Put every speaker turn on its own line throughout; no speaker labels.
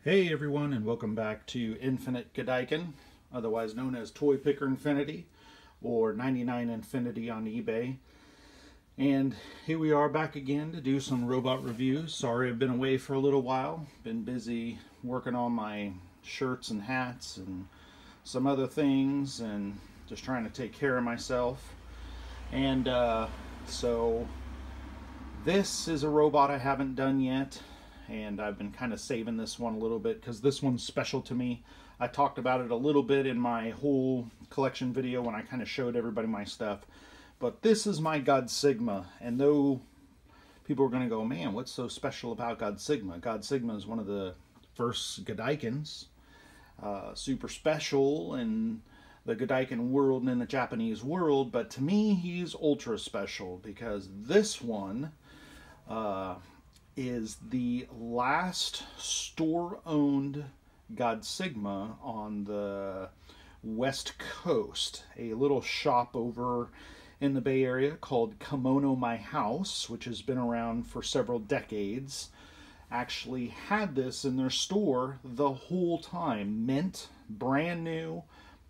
Hey everyone, and welcome back to Infinite Godiken, otherwise known as Toy Picker Infinity or 99 Infinity on eBay. And here we are back again to do some robot reviews. Sorry I've been away for a little while. Been busy working on my shirts and hats and some other things and just trying to take care of myself. And so this is a robot I haven't done yet. And I've been kind of saving this one a little bit because this one's special to me. I talked about it a little bit in my whole collection video when I kind of showed everybody my stuff. But this is my God Sigma, and though people are going to go, man, what's so special about God Sigma? God Sigma is one of the first Godikens, super special in the Godiken world and in the Japanese world, but to me he's ultra special because this one is the last store-owned God Sigma on the West Coast. A little shop over in the Bay Area called Kimono My House, which has been around for several decades, actually had this in their store the whole time. Mint, brand new,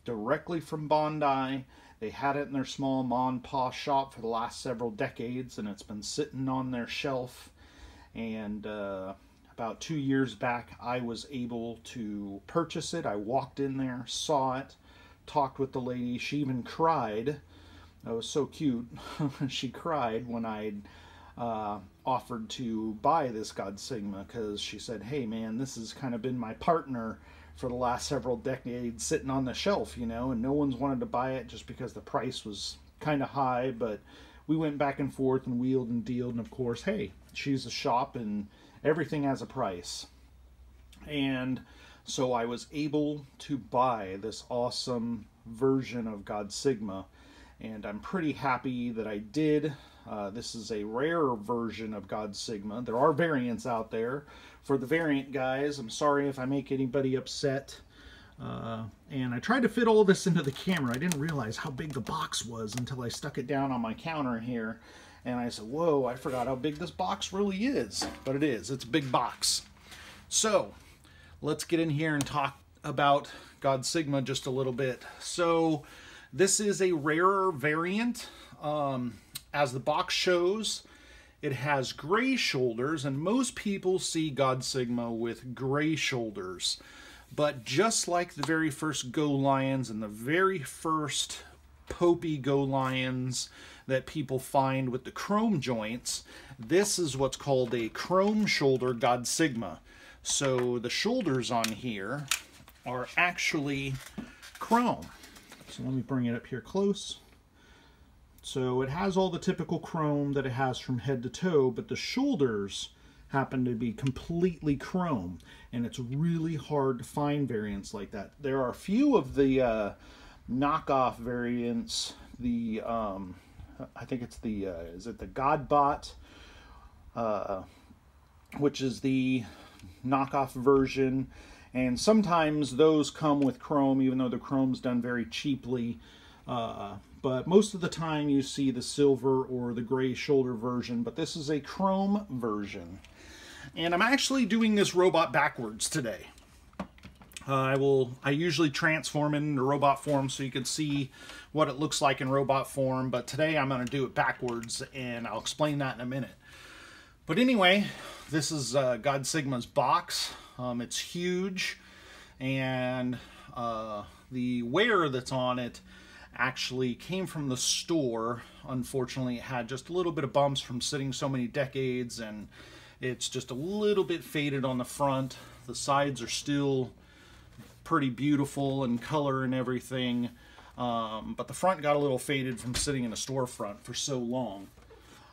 directly from Bondi. They had it in their small ma and pa shop for the last several decades, and it's been sitting on their shelf. And about 2 years back I was able to purchase it. I walked in there, saw it, talked with the lady. She even cried. That was so cute. She cried when I offered to buy this God Sigma because she said, hey man, this has kind of been my partner for the last several decades sitting on the shelf, you know, and no one's wanted to buy it just because the price was kind of high, but we went back and forth and wheeled and dealed, and of course, hey, she's a shop and everything has a price. And so I was able to buy this awesome version of God Sigma, and I'm pretty happy that I did. This is a rarer version of God Sigma. There are variants out there. For the variant guys, I'm sorry if I make anybody upset. And I tried to fit all this into the camera. I didn't realize how big the box was until I stuck it down on my counter here. And I said, whoa, I forgot how big this box really is. But it is. It's a big box. So, let's get in here and talk about God Sigma just a little bit. So, this is a rarer variant. As the box shows, it has gray shoulders, and most people see God Sigma with gray shoulders. But just like the very first Go Lions and the very first Popey Go Lions that people find with the chrome joints, this is what's called a chrome shoulder God Sigma. So the shoulders on here are actually chrome. So let me bring it up here close. So it has all the typical chrome that it has from head to toe, but the shoulders happen to be completely chrome, and it's really hard to find variants like that. There are a few of the knockoff variants. The I think it's the is it the Godbot, which is the knockoff version, and sometimes those come with chrome, even though the chrome's done very cheaply. But most of the time you see the silver or the gray shoulder version, but this is a chrome version. And I'm actually doing this robot backwards today. I usually transform it into robot form so you can see what it looks like in robot form, but today I'm going to do it backwards, and I'll explain that in a minute. But anyway, this is God Sigma's box. It's huge, and the wear that's on it actually came from the store. Unfortunately, it had just a little bit of bumps from sitting so many decades, and it's just a little bit faded on the front. The sides are still pretty beautiful in color and everything, but the front got a little faded from sitting in a storefront for so long.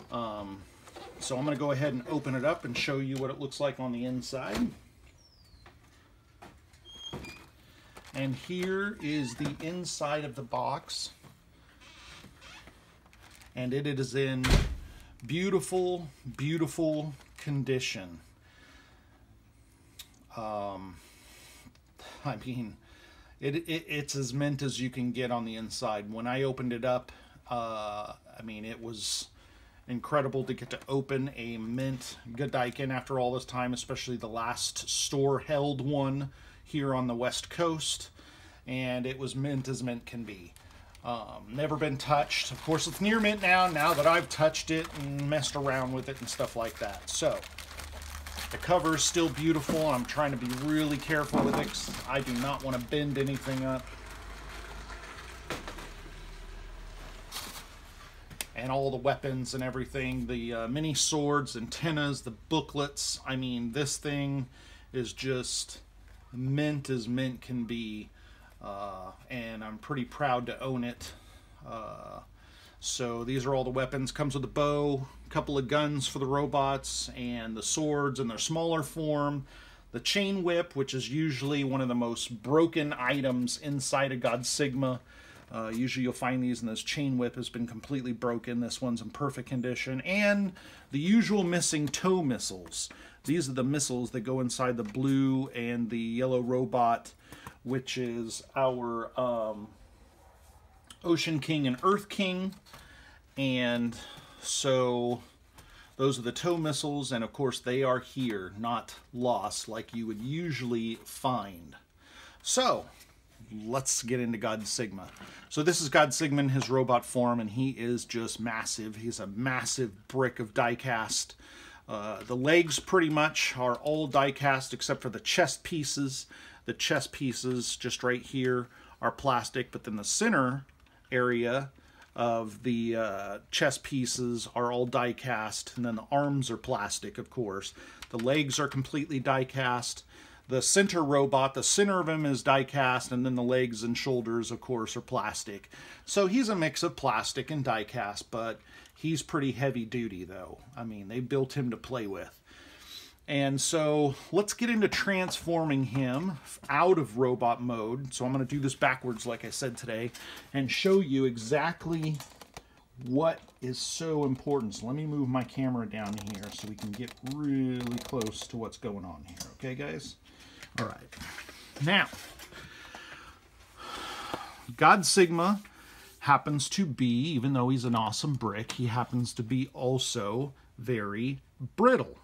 So I'm going to go ahead and open it up and show you what it looks like on the inside. And here is the inside of the box, and it is in beautiful, beautiful condition. I mean, it's as mint as you can get on the inside. When I opened it up, I mean, it was incredible to get to open a mint Godiken after all this time, especially the last store held one here on the West Coast, and it was mint as mint can be. Never been touched. Of course, it's near mint now that I've touched it and messed around with it and stuff like that. So the cover is still beautiful, and I'm trying to be really careful with it 'cause I do not want to bend anything up. And all the weapons and everything, the mini swords, antennas, the booklets. I mean, this thing is just mint as mint can be, and I'm pretty proud to own it. So these are all the weapons. Comes with a bow, a couple of guns for the robots, and the swords in their smaller form. The chain whip, which is usually one of the most broken items inside a God Sigma. Usually you'll find these, and this chain whip has been completely broken. This one's in perfect condition. And the usual missing tow missiles. These are the missiles that go inside the blue and the yellow robot, which is our Ocean King and Earth King. And so those are the tow missiles, and of course they are here, not lost like you would usually find. So let's get into God Sigma. So this is God Sigma in his robot form, and he is just massive. He's a massive brick of die-cast. The legs pretty much are all die-cast except for the chest pieces. The chest pieces just right here are plastic, but then the center area of the chest pieces are all die-cast, and then the arms are plastic, of course. The legs are completely die-cast. The center robot, the center of him is die-cast, and then the legs and shoulders, of course, are plastic. So he's a mix of plastic and die-cast, but he's pretty heavy-duty, though. I mean, they built him to play with. And so let's get into transforming him out of robot mode. So I'm going to do this backwards, like I said today, and show you exactly what is so important. So let me move my camera down here so we can get really close to what's going on here. Okay, guys? All right. Now, God Sigma happens to be, even though he's an awesome brick, he happens to be also very brittle.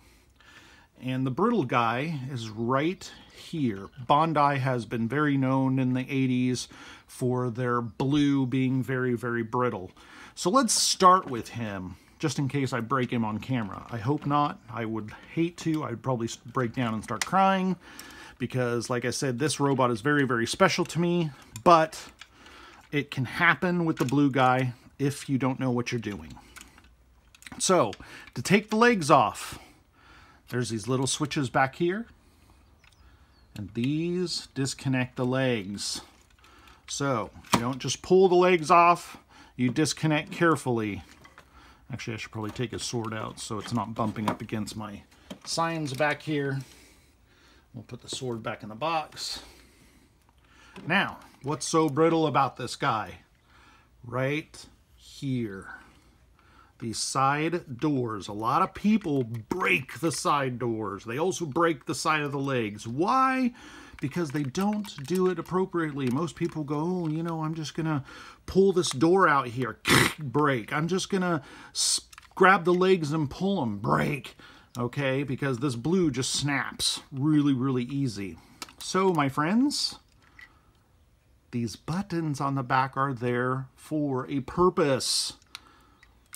And the brittle guy is right here. Bondi has been very known in the 80s for their blue being very, very brittle. So let's start with him, just in case I break him on camera. I hope not. I would hate to. I'd probably break down and start crying because, like I said, this robot is very, very special to me, but it can happen with the blue guy if you don't know what you're doing. So, to take the legs off, there's these little switches back here, and these disconnect the legs. So, you don't just pull the legs off, you disconnect carefully. Actually, I should probably take his sword out so it's not bumping up against my signs back here. We'll put the sword back in the box. Now, what's so brittle about this guy? Right here. These side doors. A lot of people break the side doors. They also break the side of the legs. Why? Because they don't do it appropriately. Most people go, oh, you know, I'm just going to pull this door out here. Break. I'm just going to grab the legs and pull them. Break. Okay? Because this blue just snaps really, really easy. So, my friends, these buttons on the back are there for a purpose.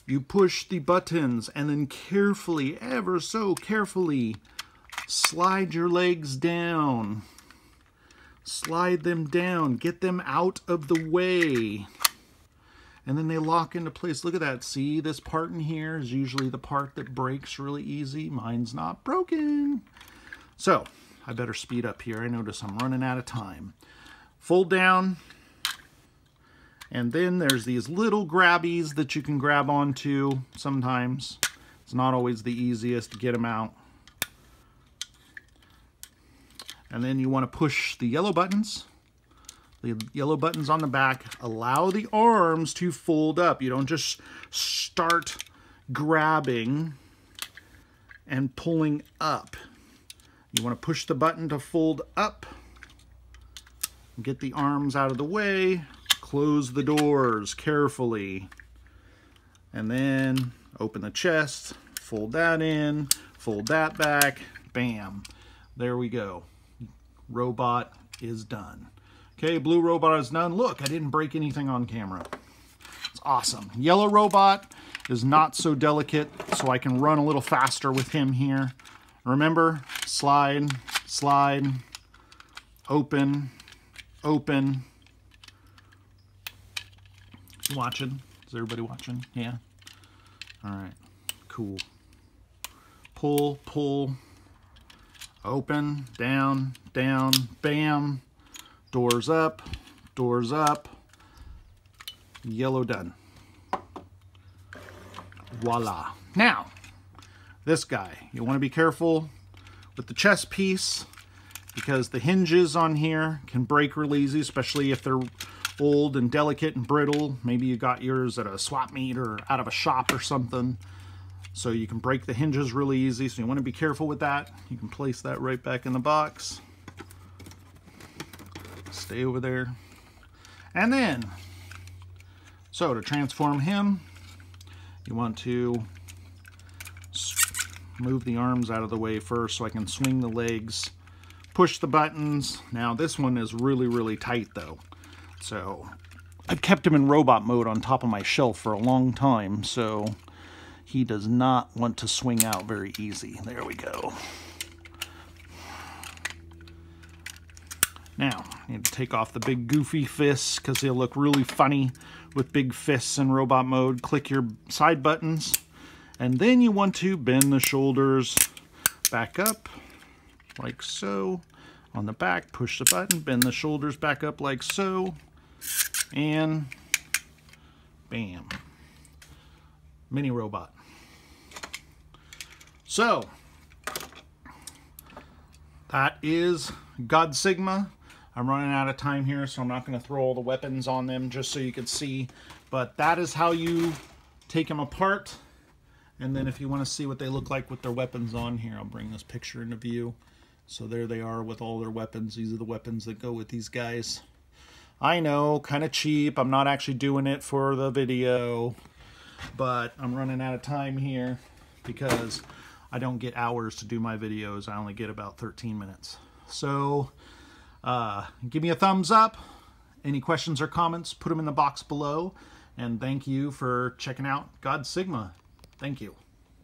You push the buttons and then carefully, ever so carefully, slide your legs down. Slide them down. Get them out of the way. And then they lock into place. Look at that. See, this part in here is usually the part that breaks really easy. Mine's not broken. So, I better speed up here. I notice I'm running out of time. Fold down. And then there's these little grabbies that you can grab onto sometimes. It's not always the easiest to get them out. And then you want to push the yellow buttons. The yellow buttons on the back allow the arms to fold up. You don't just start grabbing and pulling up. You want to push the button to fold up. Get the arms out of the way. Close the doors carefully. And then, Open the chest, fold that in, fold that back, bam. There we go. Robot is done. Okay, blue robot is done. Look, I didn't break anything on camera. It's awesome. Yellow robot is not so delicate, so I can run a little faster with him here. Remember, slide, slide, open, open. Watching? Is everybody watching? Yeah? All right, cool. Pull, pull, open, down, down, bam. Doors up, yellow done. Voila. Now, this guy, you want to be careful with the chest piece because the hinges on here can break really easy, especially if they're old and delicate and brittle. Maybe you got yours at a swap meet or out of a shop or something. So you can break the hinges really easy, so you want to be careful with that. You can place that right back in the box. Stay over there. And then, so to transform him, you want to move the arms out of the way first so I can swing the legs, push the buttons. Now this one is really, really tight though. So I've kept him in robot mode on top of my shelf for a long time, so he does not want to swing out very easy. There we go. Now, I need to take off the big goofy fists because they'll look really funny with big fists in robot mode. Click your side buttons, and then you want to bend the shoulders back up, like so. On the back, push the button, bend the shoulders back up like so, and bam. Mini robot. So, that is God Sigma. I'm running out of time here, so I'm not going to throw all the weapons on them just so you can see. But that is how you take them apart. And then if you want to see what they look like with their weapons on here, I'll bring this picture into view. So there they are with all their weapons. These are the weapons that go with these guys. I know, kind of cheap. I'm not actually doing it for the video. But I'm running out of time here because I don't get hours to do my videos. I only get about 13 minutes. So give me a thumbs up. Any questions or comments, put them in the box below. And thank you for checking out God Sigma. Thank you.